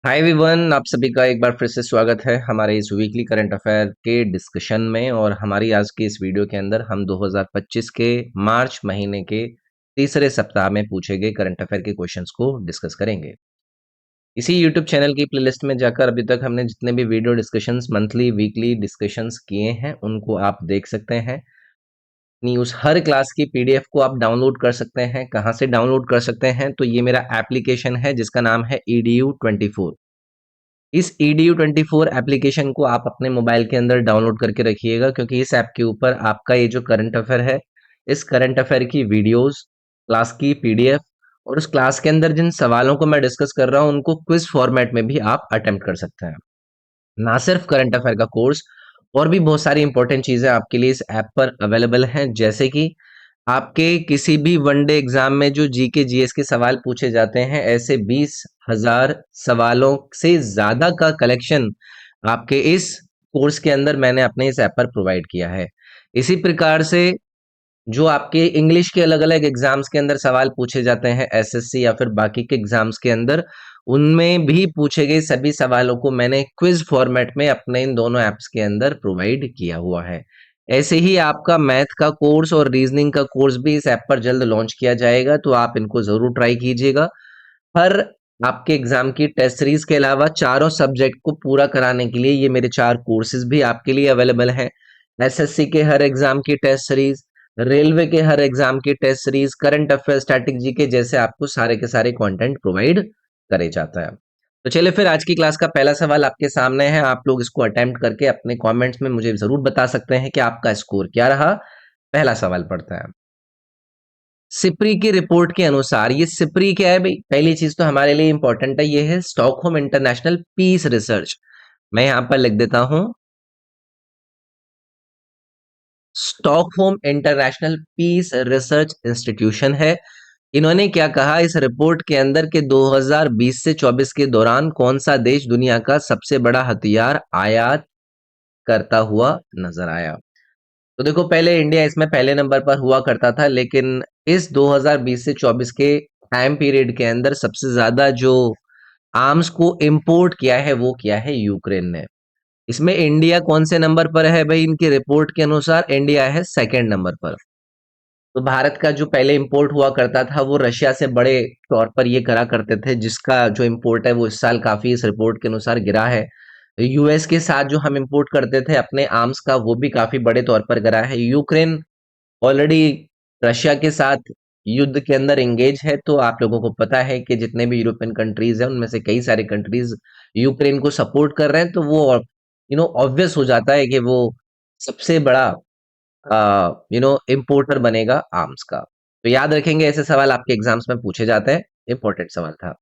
Hi everyone, आप सभी का एक बार फिर से स्वागत है हमारे इस वीकली करंट अफेयर के डिस्कशन में। और हमारी आज की इस वीडियो के अंदर हम 2025 के मार्च महीने के तीसरे सप्ताह में पूछे गए करंट अफेयर के क्वेश्चंस को डिस्कस करेंगे। इसी यूट्यूब चैनल की प्लेलिस्ट में जाकर अभी तक हमने जितने भी video discussions monthly weekly discussions किए हैं उनको आप देख सकते हैं। न्यूज़ हर क्लास की पीडीएफ को आप डाउनलोड कर सकते हैं। कहाँ से डाउनलोड कर सकते हैं? तो ये मेरा एप्लीकेशन है जिसका नाम है EDU24। इस EDU24 एप्लीकेशन को आप अपने मोबाइल के अंदर डाउनलोड करके रखिएगा, क्योंकि इस ऐप के ऊपर आपका ये जो करंट अफेयर है, इस करंट अफेयर की वीडियोस, क्लास की पीडीएफ और उस क्लास के अंदर जिन सवालों को मैं डिस्कस कर रहा हूँ उनको क्विज फॉर्मेट में भी आप अटेम्प्ट कर सकते हैं। ना सिर्फ करंट अफेयर का कोर्स, और भी बहुत सारी इंपॉर्टेंट चीजें आपके लिए इस ऐप पर अवेलेबल हैं, जैसे कि आपके किसी भी वनडे एग्जाम में जो जीके जीएस के सवाल पूछे जाते हैं, ऐसे 20,000 सवालों से ज्यादा का कलेक्शन आपके इस कोर्स के अंदर मैंने अपने इस ऐप पर प्रोवाइड किया है। इसी प्रकार से जो आपके इंग्लिश के अलग अलग एग्जाम्स के अंदर सवाल पूछे जाते हैं, एसएससी या फिर बाकी के एग्जाम्स के अंदर, उनमें भी पूछे गए सभी सवालों को मैंने क्विज फॉर्मेट में अपने इन दोनों ऐप्स के अंदर प्रोवाइड किया हुआ है। ऐसे ही आपका मैथ का कोर्स और रीजनिंग का कोर्स भी इस ऐप पर जल्द लॉन्च किया जाएगा, तो आप इनको जरूर ट्राई कीजिएगा। हर आपके एग्जाम की टेस्ट सीरीज के अलावा चारों सब्जेक्ट को पूरा कराने के लिए ये मेरे 4 कोर्सेज भी आपके लिए अवेलेबल हैं। एसएससी के हर एग्जाम की टेस्ट सीरीज, रेलवे के हर एग्जाम की test series, current affair, static GK जैसे आपको सारे के सारे कंटेंट प्रोवाइड करे जाता है। तो चलिए फिर आज की क्लास का पहला सवाल आपके सामने है। आप लोग इसको अटेम्प्ट करके अपने कमेंट्स में मुझे जरूर बता सकते हैं कि आपका स्कोर क्या रहा। पहला सवाल पढ़ता है। सिप्री की रिपोर्ट के अनुसार, ये सिप्री क्या है भाई? पहली चीज तो हमारे लिए इंपॉर्टेंट है, ये है स्टॉकहोम इंटरनेशनल पीस रिसर्च। मैं यहां पर लिख देता हूं, Stockholm International Peace Research Institution है। इन्होंने क्या कहा इस रिपोर्ट के अंदर कि 2020 से 24 के दौरान कौन सा देश दुनिया का सबसे बड़ा हथियार आयात करता हुआ नजर आया? तो देखो, पहले इंडिया इसमें पहले नंबर पर हुआ करता था, लेकिन इस 2020 से 24 के टाइम पीरियड के अंदर सबसे ज्यादा जो आर्म्स को इंपोर्ट किया है वो किया है यूक्रेन ने। इसमें इंडिया कौन से नंबर पर है भाई? इनकी रिपोर्ट के अनुसार इंडिया है सेकंड नंबर पर। तो भारत का जो पहले इंपोर्ट हुआ करता था वो रशिया से बड़े तौर पर ये करा करते थे, जिसका जो इंपोर्ट है वो इस साल काफी इस रिपोर्ट के अनुसार गिरा है। यूएस के साथ जो हम इंपोर्ट करते थे अपने आर्म्स का, वो भी काफी बड़े तौर पर गिरा है। यूक्रेन ऑलरेडी रशिया के साथ युद्ध के अंदर एंगेज है, तो आप लोगों को पता है कि जितने भी यूरोपियन कंट्रीज हैं उनमें से कई सारे कंट्रीज यूक्रेन को सपोर्ट कर रहे हैं, तो वो ऑब्वियस हो जाता है कि वो सबसे बड़ा इंपोर्टर बनेगा आर्म्स का। तो याद रखेंगे, ऐसे सवाल आपके एग्जाम्स में पूछे जाते हैं। इंपॉर्टेंट सवाल था।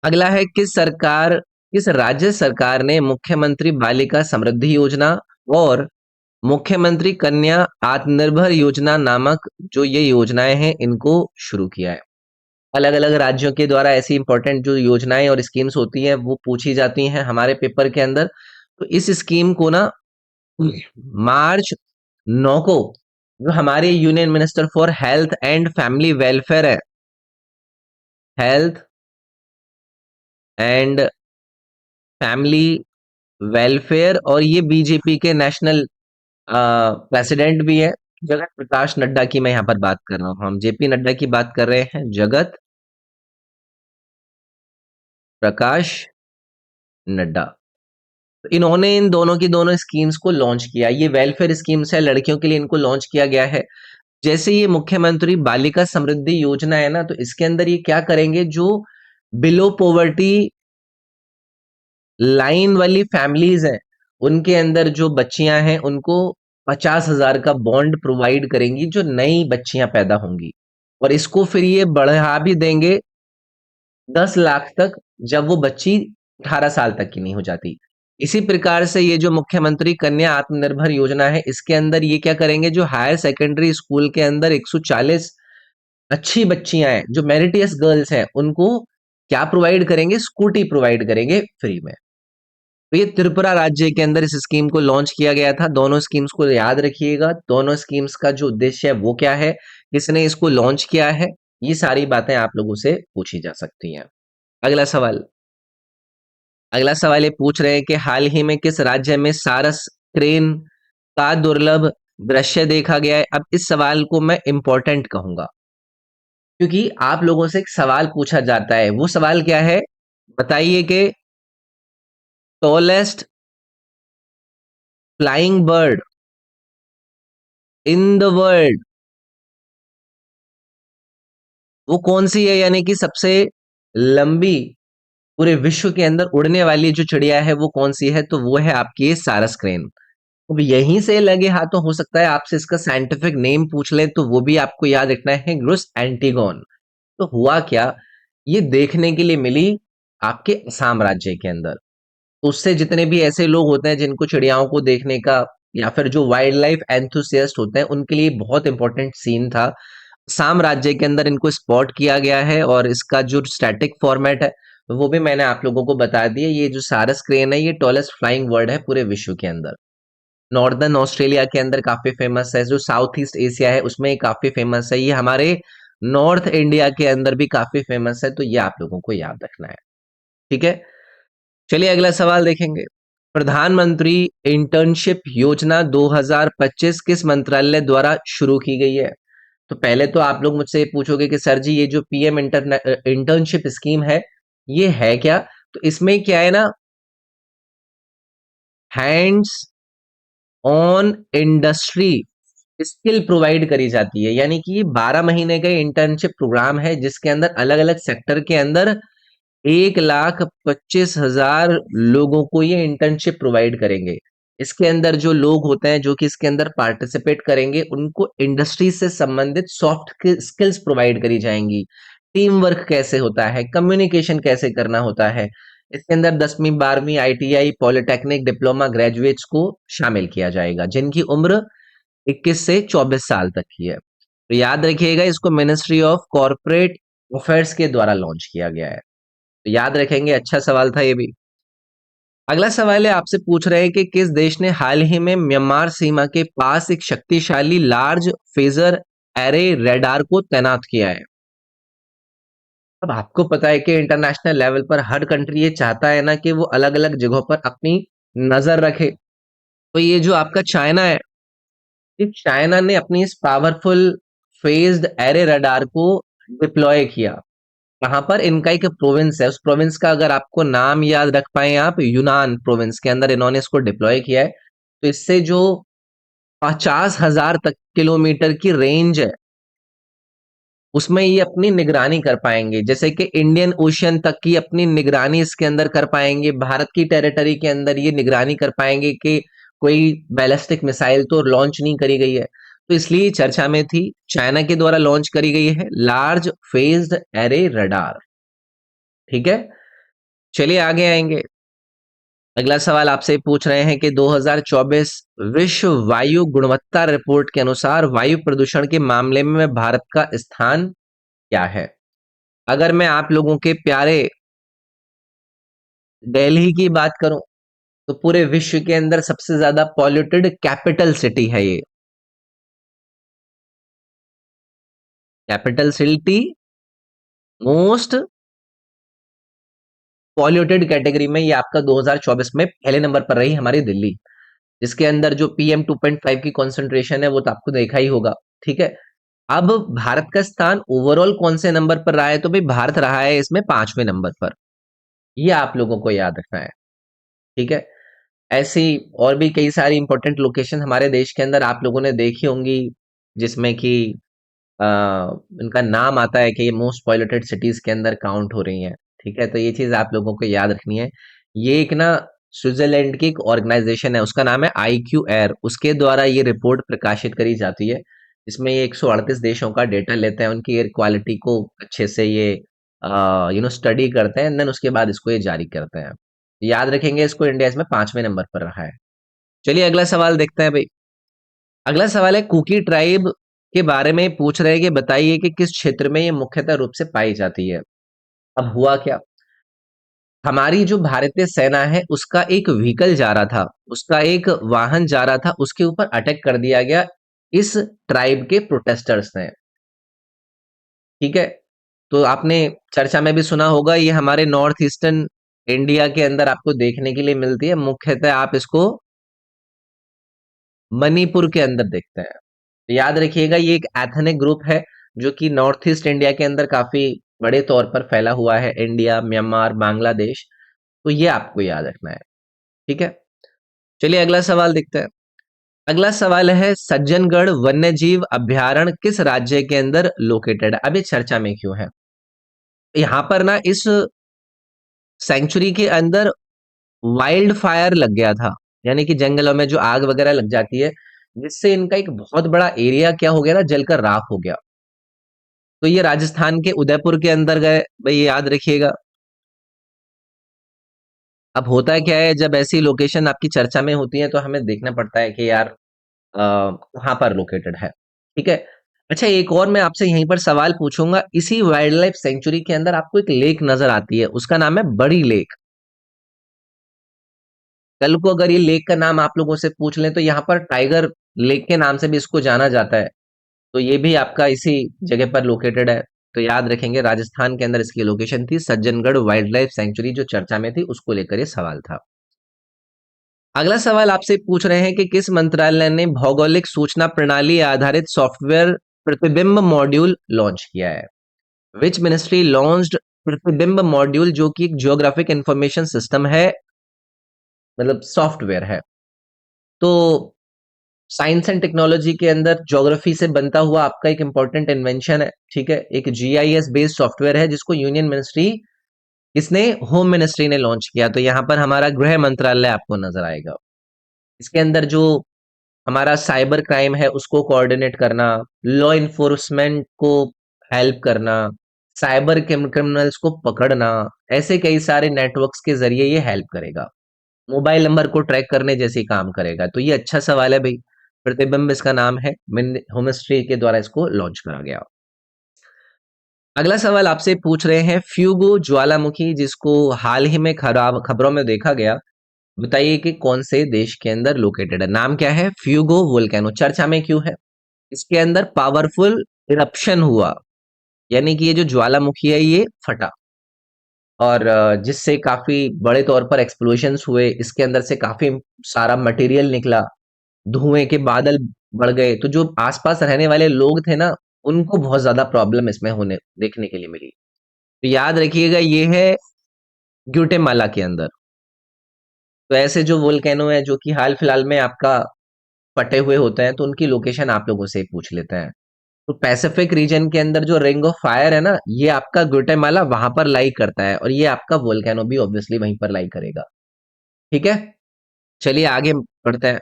अगला है, किस राज्य सरकार ने मुख्यमंत्री बालिका समृद्धि योजना और मुख्यमंत्री कन्या आत्मनिर्भर योजना नामक जो ये योजनाएं हैं इनको शुरू किया है? अलग अलग राज्यों के द्वारा ऐसी इंपॉर्टेंट जो योजनाएं और स्कीम्स होती हैं वो पूछी जाती हैं हमारे पेपर के अंदर। तो इस स्कीम को ना मार्च 9 को जो हमारे union minister for health and family welfare है, हेल्थ एंड फैमिली वेलफेयर, और ये बीजेपी के नेशनल प्रेसिडेंट भी है, जगत प्रकाश नड्डा की मैं यहाँ पर बात कर रहा हूँ। हम जेपी नड्डा की बात कर रहे हैं, जगत प्रकाश नड्डा। तो इन्होंने इन दोनों की दोनों स्कीम्स को लॉन्च किया। ये वेलफेयर स्कीम्स है, लड़कियों के लिए इनको लॉन्च किया गया है। जैसे ये मुख्यमंत्री बालिका समृद्धि योजना है ना, तो इसके अंदर ये क्या करेंगे, जो बिलो पॉवर्टी लाइन वाली फैमिलीज हैं उनके अंदर जो बच्चियां हैं उनको 50,000 का बॉन्ड प्रोवाइड करेंगी, जो नई बच्चियां पैदा होंगी। और इसको फिर ये बढ़ा भी देंगे 10 लाख तक, जब वो बच्ची 18 साल तक की नहीं हो जाती। इसी प्रकार से ये जो मुख्यमंत्री कन्या आत्मनिर्भर योजना है, इसके अंदर ये क्या करेंगे, जो हायर सेकेंडरी स्कूल के अंदर 140 अच्छी बच्चियां हैं, जो मेरिटियस गर्ल्स हैं, उनको क्या प्रोवाइड करेंगे? स्कूटी प्रोवाइड करेंगे फ्री में। तो ये त्रिपुरा राज्य के अंदर इस स्कीम को लॉन्च किया गया था। दोनों स्कीम्स को याद रखिएगा, दोनों स्कीम्स का जो उद्देश्य है वो क्या है, किसने इसको लॉन्च किया है, ये सारी बातें आप लोगों से पूछी जा सकती हैं। अगला सवाल। अगला सवाल ये पूछ रहे हैं कि हाल ही में किस राज्य में सारस क्रेन का दुर्लभ दृश्य देखा गया है। अब इस सवाल को मैं इंपॉर्टेंट कहूंगा, क्योंकि आप लोगों से एक सवाल पूछा जाता है। वो सवाल क्या है, बताइए कि tallest flying bird in the world वो कौन सी है, यानी कि सबसे लंबी पूरे विश्व के अंदर उड़ने वाली जो चिड़िया है वो कौन सी है, तो वो है आपकी ये सारस क्रेन। अब यहीं से लगे हाथों हो सकता है आपसे इसका साइंटिफिक नेम पूछ ले, तो वो भी आपको याद रखना है, ग्रुस एंटीगोन। तो हुआ क्या, ये देखने के लिए मिली आपके असम राज्य के अंदर। तो उससे जितने भी ऐसे लोग होते हैं जिनको चिड़ियाओं को देखने का, या फिर जो वाइल्ड लाइफ एंथुसियास्ट होते हैं, उनके लिए बहुत इंपॉर्टेंट सीन था। असम राज्य के अंदर इनको स्पॉट किया गया है, और इसका जो स्टैटिक फॉर्मेट है वो भी मैंने आप लोगों को बता दिया। ये जो सारस क्रेन है ये टॉलेस्ट फ्लाइंग बर्ड है पूरे विश्व के अंदर। नॉर्दर्न ऑस्ट्रेलिया के अंदर काफी फेमस है, जो साउथ ईस्ट एशिया है उसमें ये काफी फेमस है, ये हमारे नॉर्थ इंडिया के अंदर भी काफी फेमस है। तो ये आप लोगों को याद रखना है, ठीक है। चलिए अगला सवाल देखेंगे। प्रधानमंत्री इंटर्नशिप योजना 2025 किस मंत्रालय द्वारा शुरू की गई है। तो पहले तो आप लोग मुझसे ये पूछोगे कि सर जी ये जो पीएम इंटर्नशिप स्कीम है ये है क्या। तो इसमें क्या है ना, hands on industry skill provide करी जाती है, यानी कि ये 12 महीने का इंटर्नशिप प्रोग्राम है जिसके अंदर अलग अलग सेक्टर के अंदर 1,25,000 लोगों को ये इंटर्नशिप प्रोवाइड करेंगे। इसके अंदर जो लोग होते हैं जो कि इसके अंदर पार्टिसिपेट करेंगे उनको इंडस्ट्री से संबंधित सॉफ्ट स्किल्स प्रोवाइड करी जाएंगी। टीम वर्क कैसे होता है, कम्युनिकेशन कैसे करना होता है। इसके अंदर 10वीं 12वीं आईटीआई पॉलिटेक्निक डिप्लोमा ग्रेजुएट्स को शामिल किया जाएगा जिनकी उम्र 21 से 24 साल तक की है। तो याद रखिएगा, इसको मिनिस्ट्री ऑफ कॉर्पोरेट अफेयर्स के द्वारा लॉन्च किया गया है। तो याद रखेंगे, अच्छा सवाल था ये भी। अगला सवाल है, आपसे पूछ रहे हैं कि किस देश ने हाल ही में म्यांमार सीमा के पास एक शक्तिशाली लार्ज फेजर एरे रेडार को तैनात किया है। अब आपको पता है कि इंटरनेशनल लेवल पर हर कंट्री ये चाहता है ना कि वो अलग अलग जगहों पर अपनी नजर रखे। तो ये जो आपका चाइना है, ये चाइना ने अपनी इस पावरफुल फेज्ड एरे रडार को डिप्लॉय किया। कहाँ पर, इनका एक प्रोविंस है, उस प्रोविंस का अगर आपको नाम याद रख पाए आप, यूनान प्रोविंस के अंदर इन्होंने इसको डिप्लॉय किया है। तो इससे जो 50,000 तक किलोमीटर की रेंज है उसमें ये अपनी निगरानी कर पाएंगे, जैसे कि इंडियन ओशियन तक की अपनी निगरानी इसके अंदर कर पाएंगे। भारत की टेरिटरी के अंदर ये निगरानी कर पाएंगे कि कोई बैलिस्टिक मिसाइल तो लॉन्च नहीं करी गई है। तो इसलिए चर्चा में थी, चाइना के द्वारा लॉन्च करी गई है लार्ज फेज्ड एरे रडार, ठीक है। चलिए आगे आएंगे। अगला सवाल आपसे पूछ रहे हैं कि 2024 विश्व वायु गुणवत्ता रिपोर्ट के अनुसार वायु प्रदूषण के मामले में भारत का स्थान क्या है। अगर मैं आप लोगों के प्यारे दिल्ली की बात करूं, तो पूरे विश्व के अंदर सबसे ज्यादा पॉल्यूटेड कैपिटल सिटी है ये। Capital city most polluted category में ये आपका 2024 में पहले नंबर पर रही हमारी दिल्ली, जिसके अंदर जो पीएम 2.5 की कॉन्सेंट्रेशन है वो तो आपको देखा ही होगा, ठीक है। अब भारत का स्थान ओवरऑल कौन से नंबर पर रहा है, तो भाई भारत रहा है इसमें 5वें नंबर पर। ये आप लोगों को याद रखना है, ठीक है। ऐसी और भी कई सारी इंपॉर्टेंट लोकेशन हमारे देश के अंदर आप लोगों ने देखी होंगी, जिसमें कि अ, इनका नाम आता है कि ये मोस्ट पॉल्यूटेड सिटीज के अंदर काउंट हो रही हैं, ठीक है। तो ये चीज आप लोगों को याद रखनी है। ये एक ना स्विट्जरलैंड की एक ऑर्गेनाइजेशन है, उसका नाम है IQ एयर, उसके द्वारा ये रिपोर्ट प्रकाशित करी जाती है। इसमें ये 138 देशों का डेटा लेते हैं, उनकी एयर क्वालिटी को अच्छे से ये स्टडी करते हैं, देन उसके बाद इसको ये जारी करते हैं। याद रखेंगे इसको, इंडिया इसमें 5वें नंबर पर रहा है। चलिए अगला सवाल देखते हैं भाई। अगला सवाल है, कुकी ट्राइब के बारे में पूछ रहे हैं कि बताइए कि किस क्षेत्र में ये मुख्यतः रूप से पाई जाती है। अब हुआ क्या, हमारी जो भारतीय सेना है उसका एक व्हीकल जा रहा था, उसका एक वाहन जा रहा था, उसके ऊपर अटैक कर दिया गया इस ट्राइब के प्रोटेस्टर्स ने, ठीक है। तो आपने चर्चा में भी सुना होगा, ये हमारे नॉर्थ ईस्टर्न इंडिया के अंदर आपको देखने के लिए मिलती है, मुख्यतः आप इसको मणिपुर के अंदर देखते हैं। तो याद रखिएगा ये एक एथनिक ग्रुप है जो कि नॉर्थ ईस्ट इंडिया के अंदर काफी बड़े तौर पर फैला हुआ है, इंडिया, म्यांमार, बांग्लादेश। तो ये आपको याद रखना है। ठीक है, चलिए अगला सवाल देखते हैं। अगला सवाल है, सज्जनगढ़ वन्यजीव अभयारण्य किस राज्य के अंदर लोकेटेड है? अब ये चर्चा में क्यों है? यहाँ पर ना इस सेंचुरी के अंदर वाइल्ड फायर लग गया था, यानी कि जंगलों में जो आग वगैरह लग जाती है, जिससे इनका एक बहुत बड़ा एरिया क्या हो गया ना, जलकर राख हो गया। तो ये राजस्थान के उदयपुर के अंदर गए भाई, ये याद रखिएगा। अब होता है क्या है, जब ऐसी लोकेशन आपकी चर्चा में होती है तो हमें देखना पड़ता है कि यार कहाँ पर लोकेटेड है। ठीक है। अच्छा, एक और मैं आपसे यहीं पर सवाल पूछूंगा। इसी वाइल्ड लाइफ सेंचुरी के अंदर आपको एक लेक नजर आती है, उसका नाम है बड़ी लेक। कल को अगर ये लेक का नाम आप लोगों से पूछ लें तो यहाँ पर टाइगर लेक के नाम से भी इसको जाना जाता है। तो ये भी आपका इसी जगह पर लोकेटेड है। तो याद रखेंगे, राजस्थान के अंदर इसकी लोकेशन थी सज्जनगढ़ वाइल्ड लाइफ सेंचुरी, जो चर्चा में थी, उसको लेकर ये सवाल था। अगला सवाल आपसे पूछ रहे हैं कि किस मंत्रालय ने भौगोलिक सूचना प्रणाली आधारित सॉफ्टवेयर प्रतिबिंब मॉड्यूल लॉन्च किया है? विच मिनिस्ट्री लॉन्च्ड प्रतिबिंब मॉड्यूल, जो कि एक जियोग्राफिक इंफॉर्मेशन सिस्टम है, मतलब सॉफ्टवेयर है। तो साइंस एंड टेक्नोलॉजी के अंदर ज्योग्राफी से बनता हुआ आपका एक इंपॉर्टेंट इन्वेंशन है। ठीक है, एक जीआईएस बेस्ड सॉफ्टवेयर है जिसको यूनियन मिनिस्ट्री, इसने होम मिनिस्ट्री ने लॉन्च किया। तो यहाँ पर हमारा गृह मंत्रालय आपको नजर आएगा। इसके अंदर जो हमारा साइबर क्राइम है उसको कोऑर्डिनेट करना, लॉ इन्फोर्समेंट को हेल्प करना, साइबर क्रिमिनल्स को पकड़ना, ऐसे कई सारे नेटवर्क्स के जरिए ये हेल्प करेगा। मोबाइल नंबर को ट्रैक करने जैसे काम करेगा। तो ये अच्छा सवाल है भाई। प्रतिबिंब इसका नाम है, होमिस्ट्री के द्वारा इसको लॉन्च करा गया। अगला सवाल आपसे पूछ रहे हैं, फ्यूगो ज्वालामुखी जिसको हाल ही में खराब खबरों में देखा गया, बताइए कि कौन से देश के अंदर लोकेटेड है? नाम क्या है? Fuego volcano. चर्चा में क्यों है? इसके अंदर पावरफुल इरप्शन हुआ, यानी कि ये जो ज्वालामुखी है ये फटा, और जिससे काफी बड़े तौर पर एक्सप्लोजन्स हुए, इसके अंदर से काफी सारा मटेरियल निकला, धुएं के बादल बढ़ गए। तो जो आसपास रहने वाले लोग थे ना, उनको बहुत ज्यादा प्रॉब्लम इसमें होने देखने के लिए मिली। तो याद रखिएगा ये है ग्यूटेमाला के अंदर। तो ऐसे जो वोल्केनो है जो कि हाल फिलहाल में आपका फटे हुए होते हैं, तो उनकी लोकेशन आप लोगों से पूछ लेते हैं। तो पैसिफिक रीजन के अंदर जो रिंग ऑफ फायर है ना, ये आपका ग्वाटेमाला वहां पर लाई करता है, और ये आपका वोल्केनो भी ऑब्वियसली वहीं पर लाई करेगा। ठीक है, चलिए आगे बढ़ते हैं।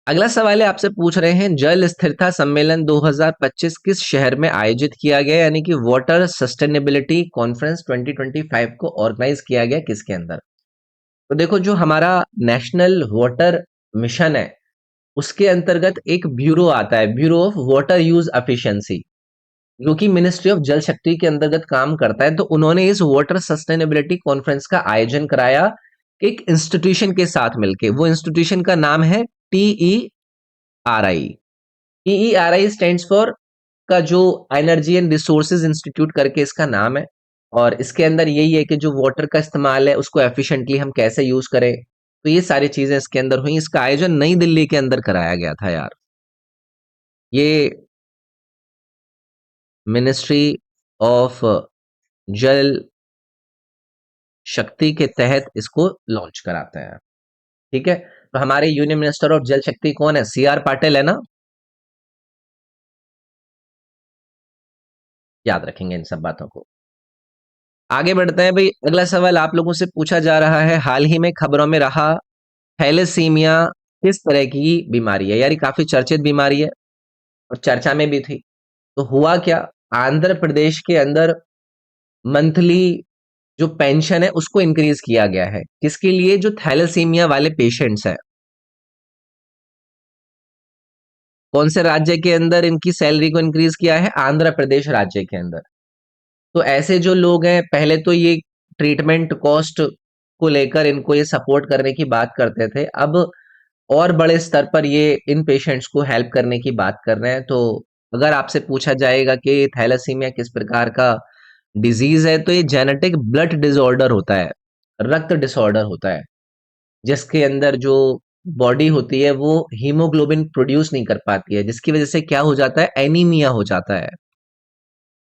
अगला सवाल है, आपसे पूछ रहे हैं, जल स्थिरता सम्मेलन 2025 किस शहर में आयोजित किया गया, यानी कि वाटर सस्टेनेबिलिटी कॉन्फ्रेंस 2025 को ऑर्गेनाइज किया गया किसके अंदर? तो देखो, जो हमारा नेशनल वाटर मिशन है उसके अंतर्गत एक ब्यूरो आता है, bureau of water use efficiency, जो कि मिनिस्ट्री ऑफ जल शक्ति के अंतर्गत काम करता है। तो उन्होंने इस वाटर सस्टेनेबिलिटी कॉन्फ्रेंस का आयोजन कराया एक इंस्टीट्यूशन के साथ मिलके। वो इंस्टीट्यूशन का नाम है TERI। TERI स्टैंड्स फॉर का जो एनर्जी एंड रिसोर्सेज इंस्टीट्यूट करके इसका नाम है। और इसके अंदर यही है कि जो वाटर का इस्तेमाल है उसको एफिशिएंटली हम कैसे यूज करें। तो ये सारी चीजें इसके अंदर हुई। इसका आयोजन नई दिल्ली के अंदर कराया गया था यार। ये मिनिस्ट्री ऑफ जल शक्ति के तहत इसको लॉन्च कराते हैं। ठीक है, तो हमारे यूनियन मिनिस्टर ऑफ जल शक्ति कौन है? CR पाटिल है ना। याद रखेंगे इन सब बातों को। आगे बढ़ते हैं भाई। अगला सवाल आप लोगों से पूछा जा रहा है, हाल ही में खबरों में रहा थैलेसीमिया किस तरह की बीमारी है? यार ये काफी चर्चित बीमारी है और चर्चा में भी थी। तो हुआ क्या, आंध्र प्रदेश के अंदर मंथली जो पेंशन है उसको इंक्रीज किया गया है। किसके लिए? जो थैलेसीमिया वाले पेशेंट्स हैं। कौन से राज्य के अंदर इनकी सैलरी को इंक्रीज किया है? आंध्र प्रदेश राज्य के अंदर। तो ऐसे जो लोग हैं, पहले तो ये ट्रीटमेंट कॉस्ट को लेकर इनको ये सपोर्ट करने की बात करते थे, अब और बड़े स्तर पर ये इन पेशेंट्स को हेल्प करने की बात कर रहे हैं। तो अगर आपसे पूछा जाएगा कि थैलेसीमिया किस प्रकार का डिजीज है तो ये जेनेटिक ब्लड डिसऑर्डर होता है, रक्त डिसऑर्डर होता है, जिसके अंदर जो बॉडी होती है वो हीमोग्लोबिन प्रोड्यूस नहीं कर पाती है, जिसकी वजह से क्या हो जाता है, एनीमिया हो जाता है।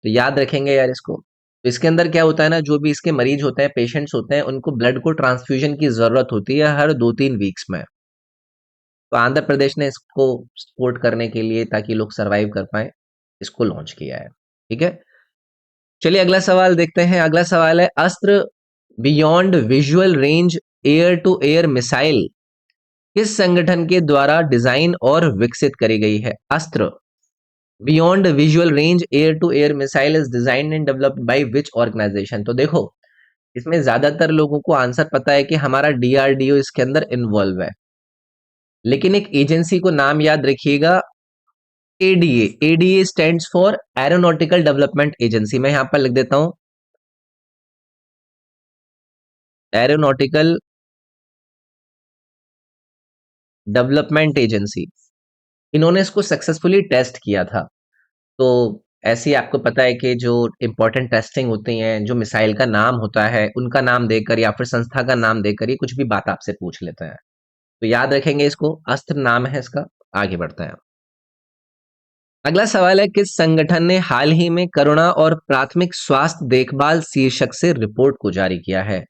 तो याद रखेंगे यार इसको। तो इसके अंदर क्या होता है ना, जो भी इसके मरीज होते हैं, पेशेंट्स होते हैं, उनको ब्लड को ट्रांसफ्यूजन की जरूरत होती है हर 2-3 वीक्स में। तो आंध्र प्रदेश ने इसको सपोर्ट करने के लिए, ताकि लोग सरवाइव कर पाए, इसको लॉन्च किया है। ठीक है, चलिए अगला सवाल देखते हैं। अगला सवाल है, Astra beyond visual range air to air missile किस संगठन के द्वारा डिजाइन और विकसित करी गई है? Astra beyond visual range air to air missile is designed and developed by which organisation? तो देखो, इसमें ज्यादातर लोगों को आंसर पता है कि हमारा डीआरडीओ इसके अंदर इन्वॉल्व है, लेकिन एक एजेंसी को नाम याद रखिएगा, ADA. ADA stands for aeronautical development agency. मैं यहां पर लिख देता हूं, एरोनॉटिकल डेवलपमेंट एजेंसी। इन्होंने इसको सक्सेसफुली टेस्ट किया था। तो ऐसे ही आपको पता है कि जो इंपॉर्टेंट टेस्टिंग होती हैं, जो मिसाइल का नाम होता है उनका नाम देकर या फिर संस्था का नाम देकर ये कुछ भी बात आपसे पूछ लेते हैं। तो याद रखेंगे इसको, अस्त्र नाम है इसका। आगे बढ़ते हैं। अगला सवाल है, किस संगठन ने हाल ही में करुणा और प्राथमिक स्वास्थ्य देखभाल शीर्षक से रिपोर्ट को जारी किया है?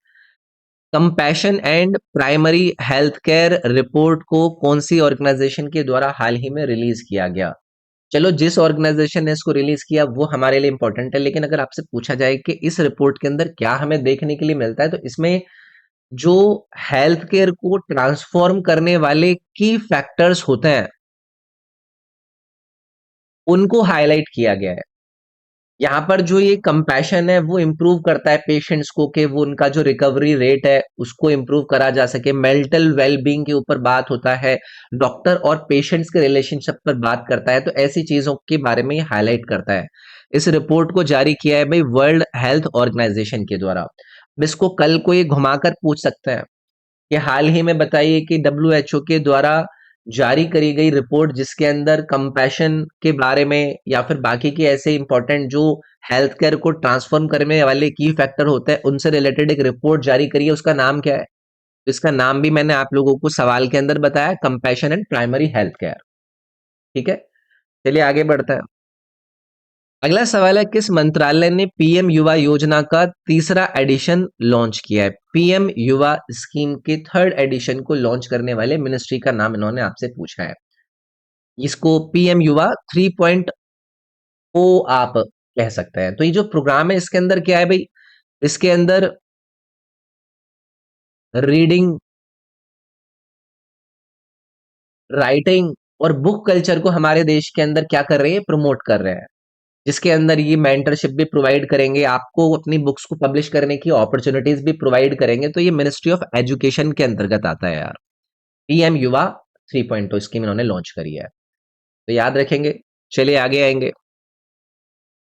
Compassion and primary health care report को कौन सी ऑर्गेनाइजेशन के द्वारा हाल ही में रिलीज किया गया? चलो, जिस ऑर्गेनाइजेशन ने इसको रिलीज किया वो हमारे लिए इंपॉर्टेंट है, लेकिन अगर आपसे पूछा जाए कि इस रिपोर्ट के अंदर क्या हमें देखने के लिए मिलता है, तो इसमें जो हेल्थ केयर को ट्रांसफॉर्म करने वाले की फैक्टर्स होते हैं उनको हाईलाइट किया गया है। यहाँ पर जो ये कंपैशन है वो इम्प्रूव करता है पेशेंट्स को, कि वो उनका जो रिकवरी रेट है उसको इम्प्रूव करा जा सके। मेंटल वेलबींग के ऊपर बात होता है, डॉक्टर और पेशेंट्स के रिलेशनशिप पर बात करता है। तो ऐसी चीजों के बारे में ये हाईलाइट करता है। इस रिपोर्ट को जारी किया है भाई वर्ल्ड हेल्थ ऑर्गेनाइजेशन के द्वारा। अब इसको कल को ये घुमाकर पूछ सकते हैं कि हाल ही में बताइए कि डब्ल्यूएचओ के द्वारा जारी करी गई रिपोर्ट जिसके अंदर कंपैशन के बारे में या फिर बाकी के ऐसे इंपॉर्टेंट जो हेल्थ केयर को ट्रांसफॉर्म करने वाले की फैक्टर होते हैं उनसे रिलेटेड एक रिपोर्ट जारी करी है, उसका नाम क्या है? तो इसका नाम भी मैंने आप लोगों को सवाल के अंदर बताया, compassion and primary health care. ठीक है, चलिए आगे बढ़ते हैं। अगला सवाल है, किस मंत्रालय ने पीएम युवा योजना का तीसरा एडिशन लॉन्च किया है? पीएम युवा स्कीम के थर्ड एडिशन को लॉन्च करने वाले मिनिस्ट्री का नाम इन्होंने आपसे पूछा है। इसको पीएम युवा 3.0 आप कह सकते हैं। तो ये जो प्रोग्राम है इसके अंदर क्या है भाई, इसके अंदर रीडिंग, राइटिंग और बुक कल्चर को हमारे देश के अंदर क्या कर रहे हैं, प्रमोट कर रहे हैं। जिसके अंदर ये मेंटरशिप भी प्रोवाइड करेंगे, आपको अपनी बुक्स को पब्लिश करने की अपॉर्चुनिटीज भी प्रोवाइड करेंगे। तो ये मिनिस्ट्री ऑफ एजुकेशन के अंतर्गत आता है यार। पीएम युवा 3.0 स्कीम इन्होंने लॉन्च करी है, तो याद रखेंगे। चलिए आगे आएंगे।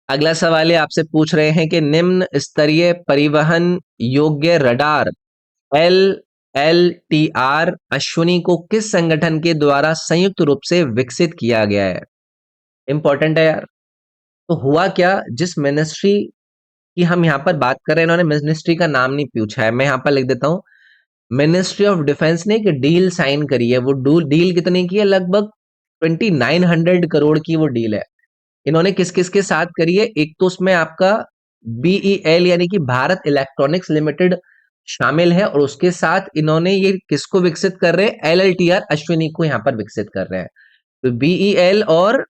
अगला सवाल है, आपसे पूछ रहे हैं कि निम्न स्तरीय परिवहन योग्य radar L L T R Ashwini को किस संगठन के द्वारा संयुक्त रूप से विकसित किया गया है? इंपॉर्टेंट है यार। तो हुआ क्या, जिस मिनिस्ट्री कि हम यहाँ पर बात कर रहे हैं, इन्होंने मिनिस्ट्री का नाम नहीं पूछा है, मैं यहाँ पर लिख देता हूँ, मिनिस्ट्री ऑफ डिफेंस ने एक डील साइन करी है। वो डील कितने की है? लगभग 2900 की वो डील है। इन्होंने किस किस के साथ करी है? एक तो उसमें आपका बीईएल यानी कि भारत इलेक्ट्रॉनिक्स लिमिटेड शामिल है, और उसके साथ इन्होंने ये किसको विकसित कर रहे हैं? एलएलटीआर अश्विनी को यहाँ पर विकसित कर रहे हैं। तो बीईएल और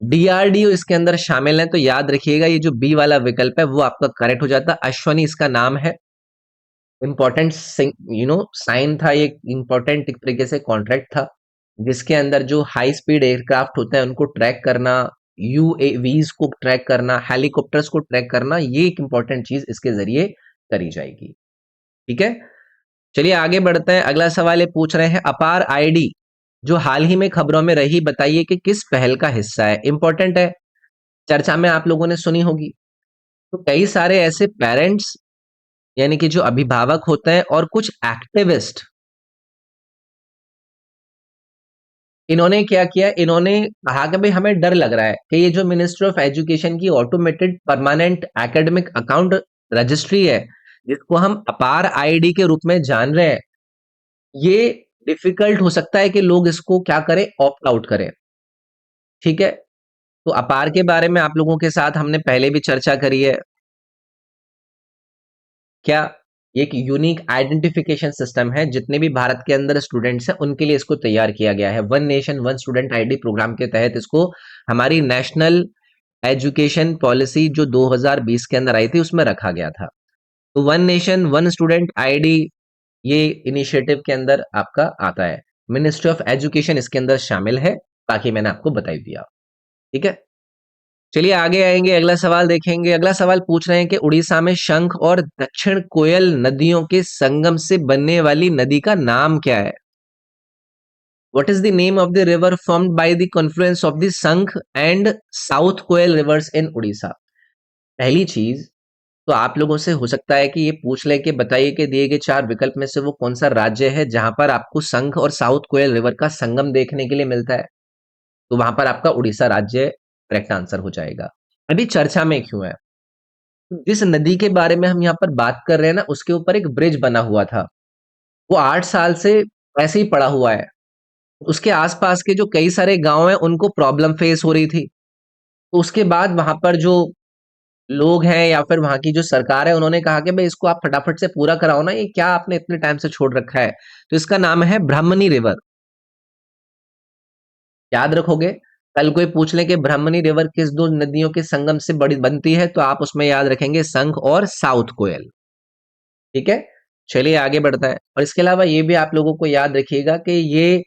डीआरडीओ इसके अंदर शामिल है। तो याद रखिएगा ये जो बी वाला विकल्प है वो आपका करेक्ट हो जाता है। अश्वनी इसका नाम है। इंपॉर्टेंट साइन था ये, इंपॉर्टेंट एक तरीके से कॉन्ट्रैक्ट था, जिसके अंदर जो हाई स्पीड एयरक्राफ्ट होते हैं उनको ट्रैक करना, यूएवीज को ट्रैक करना, हेलीकॉप्टर्स को ट्रैक करना, ये एक इंपॉर्टेंट चीज इसके जरिए करी जाएगी। ठीक है, चलिए आगे बढ़ते हैं। अगला सवाल ये पूछ रहे हैं, अपार आईडी जो हाल ही में खबरों में रही, बताइए कि किस पहल का हिस्सा है? इंपॉर्टेंट है, चर्चा में आप लोगों ने सुनी होगी। तो कई सारे ऐसे पेरेंट्स यानी कि जो अभिभावक होते हैं और कुछ एक्टिविस्ट इन्होंने क्या किया, इन्होंने कहा कि भाई हमें डर लग रहा है कि ये जो मिनिस्ट्री ऑफ एजुकेशन की automated permanent academic account registry है, जिसको हम अपार आईडी के रूप में जान रहे हैं, ये डिफिकल्ट हो सकता है कि लोग इसको क्या करें, ऑप्ट आउट करें। ठीक है, तो अपार के बारे में आप लोगों के साथ हमने पहले भी चर्चा करी है। क्या एक यूनिक आइडेंटिफिकेशन सिस्टम है, जितने भी भारत के अंदर स्टूडेंट्स हैं उनके लिए इसको तैयार किया गया है। One nation one student ID programme के तहत इसको हमारी नेशनल एजुकेशन पॉलिसी जो 2020 के अंदर आई थी उसमें रखा गया था। तो one nation one student ID ये इनिशिएटिव के अंदर आपका आता है। मिनिस्ट्री ऑफ एजुकेशन इसके अंदर शामिल है, बाकी मैंने आपको बता ही दिया। ठीक है, चलिए आगे आएंगे, अगला सवाल देखेंगे। अगला सवाल पूछ रहे हैं कि उड़ीसा में शंख और दक्षिण कोयल नदियों के संगम से बनने वाली नदी का नाम क्या है? What is the name of the river formed by the Confluence of the शंख एंड साउथ कोयल रिवर्स इन उड़ीसा? पहली चीज तो आप लोगों से हो सकता है कि ये पूछ ले कि बताइए कि दिए गए चार विकल्प में से वो कौन सा राज्य है जहां पर आपको शंख और साउथ कोयल रिवर का संगम देखने के लिए मिलता है। तो वहां पर आपका उड़ीसा राज्य करेक्ट आंसर हो जाएगा। अभी चर्चा में क्यों है, जिस नदी के बारे में हम यहाँ पर बात कर रहे हैं ना, उसके ऊपर एक ब्रिज बना हुआ था, वो 8 साल से ऐसे ही पड़ा हुआ है। उसके आसपास के जो कई सारे गांव हैं उनको प्रॉब्लम फेस हो रही थी। तो उसके बाद वहां पर जो लोग हैं या फिर वहां की जो सरकार है उन्होंने कहा कि भाई इसको आप फटाफट से पूरा कराओ ना, ये क्या आपने इतने टाइम से छोड़ रखा है। तो इसका नाम है ब्राह्मणी रिवर। याद रखोगे, कल कोई पूछ ले कि ब्राह्मणी रिवर किस दो नदियों के संगम से बड़ी बनती है, तो आप उसमें याद रखेंगे शंख और साउथ कोयल। ठीक है, चलिए आगे बढ़ता है। और इसके अलावा ये भी आप लोगों को याद रखिएगा कि ये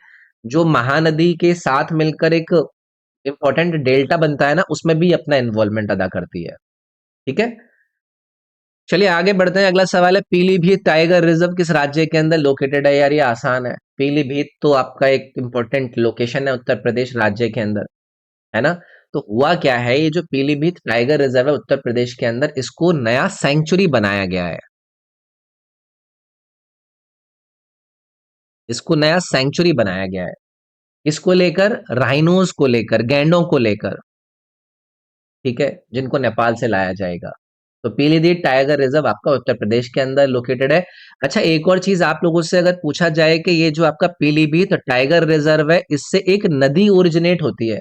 जो महानदी के साथ मिलकर एक इंपॉर्टेंट डेल्टा बनता है ना, उसमें भी अपना इन्वॉल्वमेंट अदा करती है। ठीक है, चलिए आगे बढ़ते हैं। अगला सवाल है, पीलीभीत टाइगर रिजर्व किस राज्य के अंदर लोकेटेड है? यार ये आसान है, पीलीभीत तो आपका एक इंपॉर्टेंट लोकेशन है उत्तर प्रदेश राज्य के अंदर, है ना। तो हुआ क्या है, ये जो पीलीभीत टाइगर रिजर्व है उत्तर प्रदेश के अंदर, इसको नया सेंचुरी बनाया गया है। इसको नया सेंचुरी बनाया गया है। इसको लेकर, राइनोज को लेकर, गैंडों को लेकर, ठीक है, जिनको नेपाल से लाया जाएगा। तो पीलीभीत टाइगर रिजर्व आपका उत्तर प्रदेश के अंदर लोकेटेड है। अच्छा, एक और चीज आप लोगों से अगर पूछा जाए कि ये जो आपका पीलीभीत टाइगर रिजर्व है, इससे एक नदी ओरिजिनेट होती है,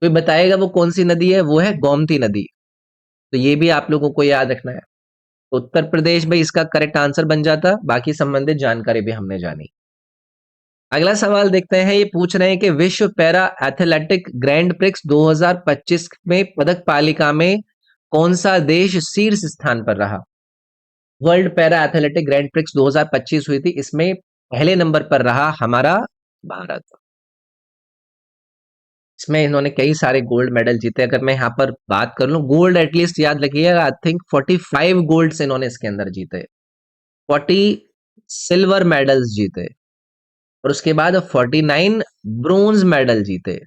कोई बताएगा वो कौन सी नदी है? वो है गोमती नदी। तो ये भी आप लोगों को याद रखना है। तो उत्तर प्रदेश भाई इसका करेक्ट आंसर बन जाता, बाकी संबंधित जानकारी भी हमने जानी। अगला सवाल देखते हैं, ये पूछ रहे हैं कि विश्व पैरा एथलेटिक ग्रैंड प्रिक्स 2025 में पदक तालिका में कौन सा देश शीर्ष स्थान पर रहा? World para athletic grand prix 2025 हुई थी, इसमें पहले नंबर पर रहा हमारा भारत। इसमें इन्होंने कई सारे गोल्ड मेडल जीते। अगर मैं यहाँ पर बात कर लूं, गोल्ड एटलीस्ट याद रखिएगा, आई थिंक 45 गोल्ड्स इन्होंने इसके अंदर जीते, 40 सिल्वर मेडल्स जीते, और उसके बाद 49 ब्रोंज मेडल जीते।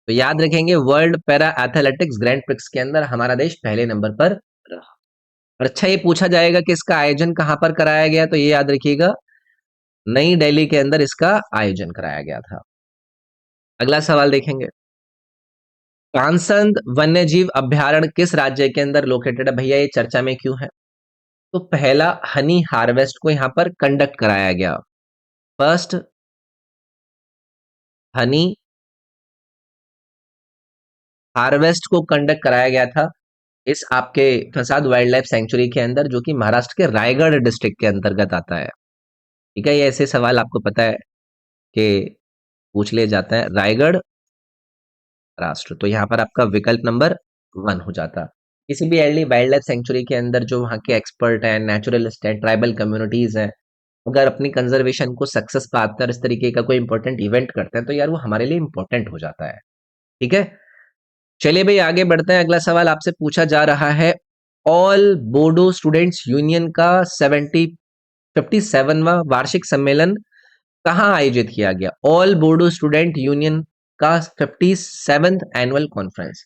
तो याद रखेंगे, world para athletics grand prix के अंदर हमारा देश पहले नंबर पर रहा। और अच्छा, ये पूछा जाएगा कि इसका आयोजन कहां पर कराया गया, तो ये याद रखिएगा, नई दिल्ली के अंदर इसका आयोजन कराया गया था। अगला सवाल देखेंगे, कांसंद वन्यजीव अभयारण्य किस राज्य के अंदर लोकेटेड है? भैया ये चर्चा में क्यों है? तो पहला हनी हार्वेस्ट को यहां पर कंडक्ट कराया गया। फर्स्ट हनी हार्वेस्ट को कंडक्ट कराया गया था इस आपके फसाद वाइल्ड लाइफ सेंचुरी के अंदर, जो कि महाराष्ट्र के रायगढ़ डिस्ट्रिक्ट के अंतर्गत आता है। ठीक है, ये ऐसे सवाल आपको पता है कि पूछ लिए जाते हैं। रायगढ़ राष्ट्र, तो यहाँ पर आपका विकल्प नंबर 1 हो जाता। किसी भी एर्ली वाइल्ड लाइफ सेंचुरी के अंदर जो वहाँ के एक्सपर्ट हैं, नेचुरलिस्ट हैं, ट्राइबल कम्युनिटीज हैं, अगर अपनी कंजर्वेशन को सक्सेस पाते हैं और इस तरीके का कोई इंपॉर्टेंट इवेंट करते हैं, तो यार वो हमारे लिए इंपॉर्टेंट हो जाता है। ठीक है, चलिए भाई आगे बढ़ते हैं। अगला सवाल आपसे पूछा जा रहा है, ऑल बोडो स्टूडेंट्स यूनियन का 57वां वार्षिक सम्मेलन कहाँ आयोजित किया गया? ऑल बोडो स्टूडेंट यूनियन का 57th एनुअल कॉन्फ्रेंस।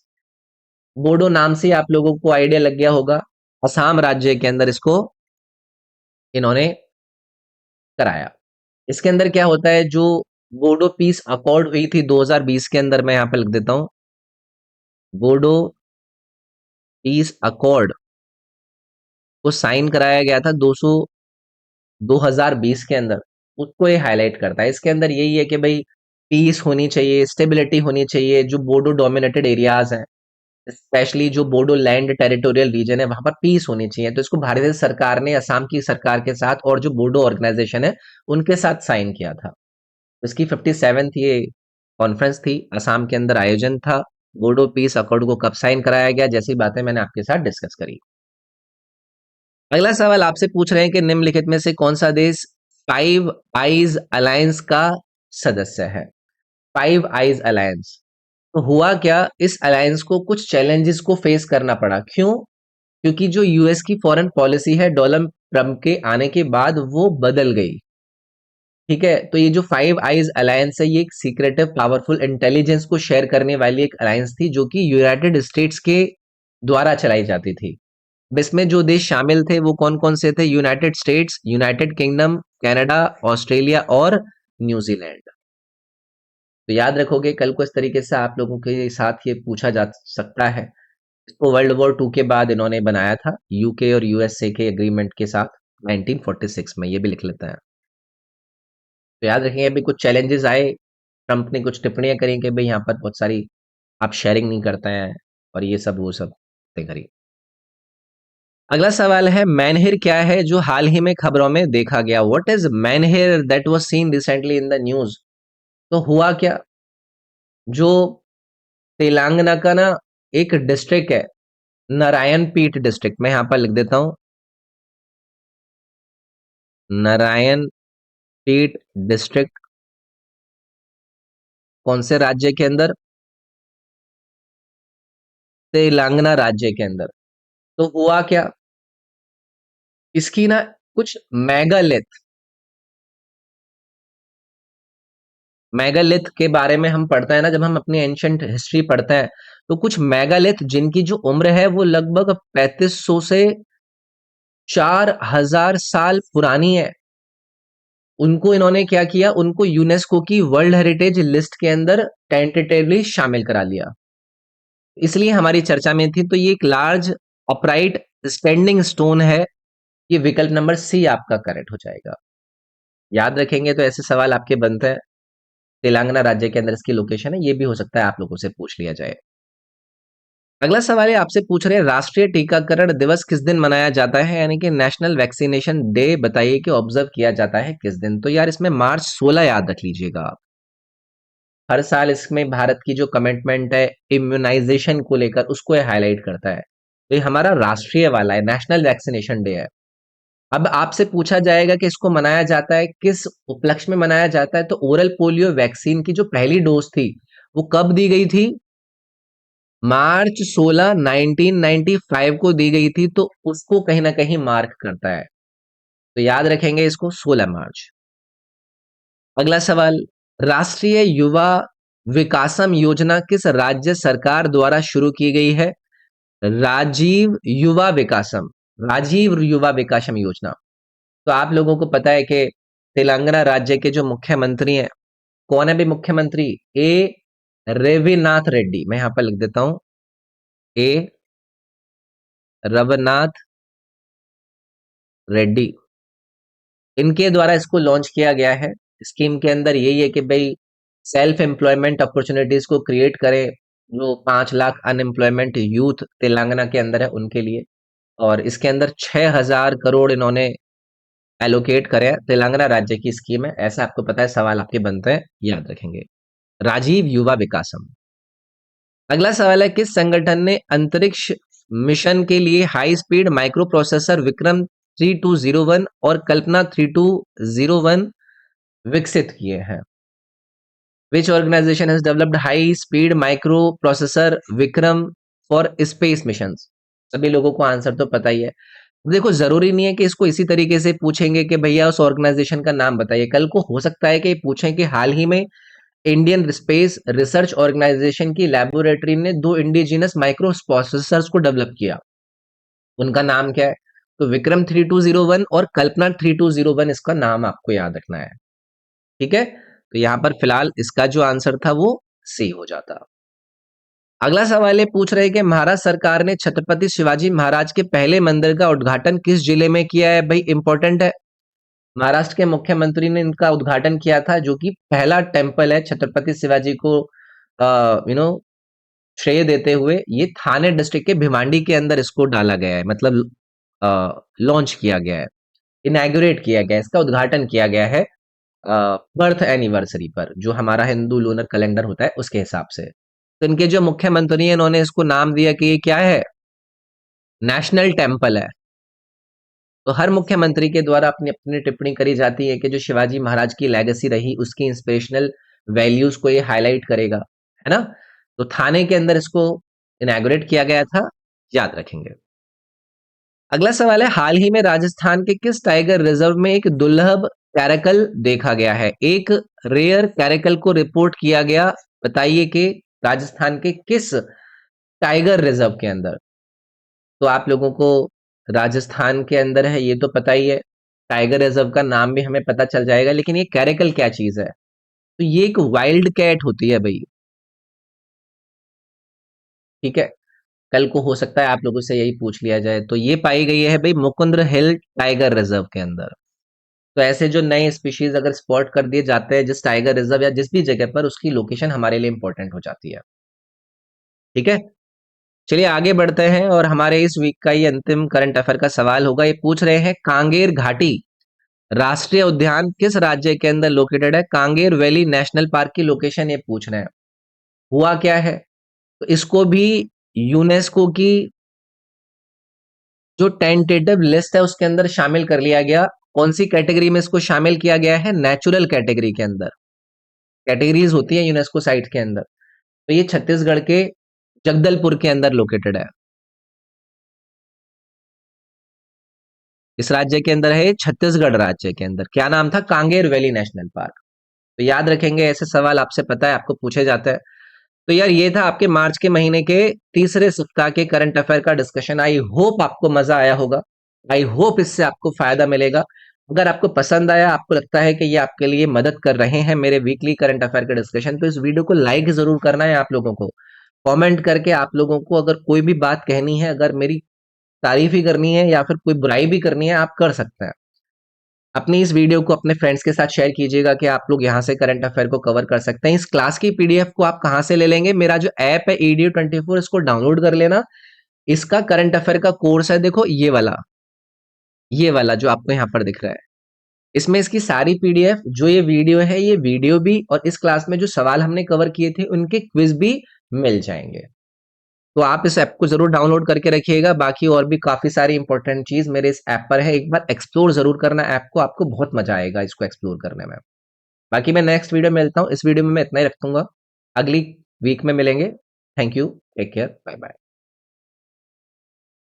बोडो नाम से आप लोगों को आइडिया लग गया होगा, असम राज्य के अंदर इसको इन्होंने कराया। इसके अंदर क्या होता है, जो बोडो पीस अकॉर्ड हुई थी 2020 के अंदर, मैं यहाँ पे लिख देता हूँ। बोडो पीस अकॉर्ड को साइन कराया गया था 2020 के अंदर, उसको ये हाईलाइट करता है। इसके अंदर यही है कि भाई पीस होनी चाहिए, स्टेबिलिटी होनी चाहिए, जो बोडो डोमिनेटेड एरियाज हैं, स्पेशली जो बोडो लैंड टेरिटोरियल रीजन है, वहां पर पीस होनी चाहिए। तो इसको भारतीय सरकार ने असम की सरकार के साथ और जो बोडो ऑर्गेनाइजेशन है उनके साथ साइन किया था। इसकी 57th ये कॉन्फ्रेंस थी, असम के अंदर आयोजन था। बोडो पीस अकॉर्ड को कब साइन कराया गया, जैसी बातें मैंने आपके साथ डिस्कस करी। अगला सवाल आपसे पूछ रहे हैं कि निम्नलिखित में से कौन सा देश फाइव आइज अलायंस का सदस्य है। फाइव आइज अलायंस, तो हुआ क्या, इस अलायंस को कुछ चैलेंजेस को फेस करना पड़ा। क्यों? क्योंकि जो यूएस की फॉरेन पॉलिसी है डोनाल्ड ट्रंप के आने के बाद वो बदल गई। ठीक है, तो ये जो फाइव आइज अलायंस है, ये एक सीक्रेटिव पावरफुल इंटेलिजेंस को शेयर करने वाली एक अलायंस थी, जो कि यूनाइटेड स्टेट्स के द्वारा चलाई जाती थी। अब इसमें जो देश शामिल थे वो कौन कौन से थे? United states, United kingdom, Canada, Australia और न्यूजीलैंड। तो याद रखोगे, कल को इस तरीके से आप लोगों के साथ ये पूछा जा सकता है। इसको वर्ल्ड वॉर 2 के बाद इन्होंने बनाया था, यूके और यूएसए के एग्रीमेंट के साथ 1946 में, ये भी लिख लेता है। तो याद रखेंगे, अभी कुछ चैलेंजेस आए, ट्रंप ने कुछ टिप्पणियां करी कि भाई यहाँ पर बहुत सारी आप शेयरिंग नहीं करते हैं और ये सब वो सब करी। अगला सवाल है, मैनहिर क्या है जो हाल ही में खबरों में देखा गया? What is menhir that was seen recently in the news? तो हुआ क्या, जो तेलंगाना का ना एक डिस्ट्रिक्ट है, नारायण पीठ डिस्ट्रिक्ट, मैं यहां पर लिख देता हूं, नारायण पीठ डिस्ट्रिक्ट, कौन से राज्य के अंदर? तेलंगाना राज्य के अंदर। तो हुआ क्या, इसकी ना कुछ मेगालिथ, मेगालिथ के बारे में हम पढ़ते हैं ना, जब हम अपनी एंशंट हिस्ट्री पढ़ते हैं, तो कुछ मेगालिथ जिनकी जो उम्र है वो लगभग 3500 से 4000 साल पुरानी है, उनको इन्होंने क्या किया, उनको यूनेस्को की वर्ल्ड हेरिटेज लिस्ट के अंदर टेंटेटिवली शामिल करा लिया। इसलिए हमारी चर्चा में थी। तो ये एक लार्ज अपराइट स्टैंडिंग स्टोन है। ये विकल्प नंबर सी आपका करेक्ट हो जाएगा। याद रखेंगे तो ऐसे सवाल आपके बनते हैं। तेलंगाना राज्य के अंदर इसकी लोकेशन है, ये भी हो सकता है आप लोगों से पूछ लिया जाए। अगला सवाल है, आपसे पूछ रहे हैं राष्ट्रीय टीकाकरण दिवस किस दिन मनाया जाता है, यानी कि नेशनल वैक्सीनेशन डे बताइए कि ऑब्जर्व किया जाता है किस दिन? तो यार इसमें मार्च 16 याद रख लीजिएगा आप। हर साल इसमें भारत की जो कमिटमेंट है इम्यूनाइजेशन को लेकर, उसको ये हाईलाइट करता है। तो ये हमारा राष्ट्रीय वाला है, नेशनल वैक्सीनेशन डे है। अब आपसे पूछा जाएगा कि इसको मनाया जाता है किस उपलक्ष्य में मनाया जाता है, तो ओरल पोलियो वैक्सीन की जो पहली डोज थी वो कब दी गई थी? मार्च 16 1995 को दी गई थी, तो उसको कहीं ना कहीं मार्क करता है। तो याद रखेंगे इसको, 16 मार्च। अगला सवाल, राष्ट्रीय युवा विकासम योजना किस राज्य सरकार द्वारा शुरू की गई है? राजीव युवा विकासम, राजीव युवा विकासम योजना। तो आप लोगों को पता है कि तेलंगाना राज्य के जो मुख्यमंत्री हैं, कौन है भी मुख्यमंत्री? ए रेवीनाथ रेड्डी, मैं यहां पर लिख देता हूं, ए रवनाथ रेड्डी। इनके द्वारा इसको लॉन्च किया गया है। स्कीम के अंदर यही है कि भाई सेल्फ एम्प्लॉयमेंट अपॉर्चुनिटीज को क्रिएट करें, जो 5 लाख अनएम्प्लॉयमेंट यूथ तेलंगाना के अंदर है उनके लिए। और इसके अंदर 6000 करोड़ इन्होंने एलोकेट करे हैं। तेलंगाना राज्य की स्कीम है, ऐसा आपको पता है, सवाल आपके बनते हैं, याद रखेंगे। राजीव युवा विकासम। अगला सवाल है, किस संगठन ने अंतरिक्ष मिशन के लिए high speed microprocessor Vikram 3201 और कल्पना 3201 विकसित किए हैं? Which organisation has developed high speed microprocessor Vikram for space mission? सभी लोगों को आंसर तो पता ही है। देखो, जरूरी नहीं है कि इसको इसी तरीके से पूछेंगे कि भैया उस ऑर्गेनाइजेशन का नाम बताइए। कल को हो सकता है कि पूछें कि हाल ही में इंडियन स्पेस रिसर्च ऑर्गेनाइजेशन की लैबोरेटरी ने 2 इंडिजिनस माइक्रो प्रोसेसर्स को डेवलप किया, उनका नाम क्या है? तो विक्रम 3201 और कल्पना 3201, इसका नाम आपको याद रखना है। ठीक है, तो यहाँ पर फिलहाल इसका जो आंसर था वो सी हो जाता। अगला सवाल ये पूछ रहे हैं कि महाराष्ट्र सरकार ने छत्रपति शिवाजी महाराज के पहले मंदिर का उद्घाटन किस जिले में किया है? भाई इंपॉर्टेंट है। महाराष्ट्र के मुख्यमंत्री ने इनका उद्घाटन किया था, जो कि पहला टेम्पल है छत्रपति शिवाजी को यू नो श्रेय देते हुए ये थाने डिस्ट्रिक्ट के भिवांडी के अंदर इसको डाला गया है, मतलब लॉन्च किया गया है, इनैगुरेट किया गया है, इसका उद्घाटन किया गया है बर्थ एनिवर्सरी पर, जो हमारा हिंदू लूनर कैलेंडर होता है उसके हिसाब से। तो इनके जो मुख्यमंत्री हैं इन्होंने इसको नाम दिया कि ये क्या है, नेशनल टेम्पल है। तो हर मुख्यमंत्री के द्वारा अपनी अपनी टिप्पणी करी जाती है कि जो शिवाजी महाराज की लेगेसी रही उसकी इंस्पिरेशनल वैल्यूज को ये हाईलाइट करेगा, है ना। तो थाने के अंदर इसको इनैगुरेट किया गया था, याद रखेंगे। अगला सवाल है, हाल ही में राजस्थान के किस टाइगर रिजर्व में एक दुर्लभ कैरेकल देखा गया है? एक रेयर कैरेकल को रिपोर्ट किया गया, बताइए कि राजस्थान के किस टाइगर रिजर्व के अंदर। तो आप लोगों को राजस्थान के अंदर है ये तो पता ही है, टाइगर रिजर्व का नाम भी हमें पता चल जाएगा, लेकिन ये कैरेकल क्या चीज है? तो ये एक वाइल्ड कैट होती है भाई, ठीक है। कल को हो सकता है आप लोगों से यही पूछ लिया जाए। तो ये पाई गई है भाई मुकुंद्र हिल टाइगर रिजर्व के अंदर। तो ऐसे जो नए स्पीशीज अगर स्पॉट कर दिए जाते हैं जिस टाइगर रिजर्व या जिस भी जगह पर, उसकी लोकेशन हमारे लिए इंपॉर्टेंट हो जाती है, ठीक है। चलिए आगे बढ़ते हैं और हमारे इस वीक का ये अंतिम करंट अफेयर का सवाल होगा। ये पूछ रहे हैं, कांगेर घाटी राष्ट्रीय उद्यान किस राज्य के अंदर लोकेटेड है? कांगेर वैली नेशनल पार्क की लोकेशन ये पूछ रहे हैं। हुआ क्या है, तो इसको भी यूनेस्को की जो टेंटेटिव लिस्ट है उसके अंदर शामिल कर लिया गया। कौन सी कैटेगरी में इसको शामिल किया गया है? नेचुरल कैटेगरी के अंदर। कैटेगरीज होती है यूनेस्को साइट के अंदर, तो ये छत्तीसगढ़ के जगदलपुर के अंदर लोकेटेड है। इस राज्य के अंदर है, छत्तीसगढ़ राज्य के अंदर। क्या नाम था? Kanger valley national park. तो याद रखेंगे, ऐसे सवाल आपसे पता है आपको पूछे जाते हैं। तो यार ये था आपके मार्च के महीने के तीसरे सप्ताह के करंट अफेयर का डिस्कशन। आई होप आपको मजा आया होगा, आई होप इससे आपको फायदा मिलेगा। अगर आपको पसंद आया, आपको लगता है कि ये आपके लिए मदद कर रहे हैं मेरे वीकली करंट अफेयर के डिस्कशन, तो इस वीडियो को लाइक जरूर करना है आप लोगों को। कमेंट करके आप लोगों को अगर कोई भी बात कहनी है, अगर मेरी तारीफ ही करनी है या फिर कोई बुराई भी करनी है, आप कर सकते हैं। अपनी इस वीडियो को अपने फ्रेंड्स के साथ शेयर कीजिएगा कि आप लोग यहाँ से करंट अफेयर को कवर कर सकते हैं। इस क्लास की पीडीएफ को आप कहाँ से ले लेंगे? मेरा जो ऐप है EDU24, इसको डाउनलोड कर लेना। इसका करंट अफेयर का कोर्स है, देखो ये वाला जो आपको यहाँ पर दिख रहा है। इसमें इसकी सारी पीडीएफ, जो ये वीडियो है, ये वीडियो भी, और इस क्लास में जो सवाल हमने कवर किए थे उनके क्विज भी मिल जाएंगे। तो आप इस ऐप को जरूर डाउनलोड करके रखिएगा। बाकी और भी काफी सारी इंपॉर्टेंट चीज मेरे इस ऐप पर है, एक बार एक्सप्लोर जरूर करना ऐप को, आपको बहुत मजा आएगा इसको एक्सप्लोर करने में। बाकी मैं नेक्स्ट वीडियो में मिलता हूँ। इस वीडियो में मैं इतना ही रखूंगा, अगली वीक में मिलेंगे। Thank you, take care, bye bye.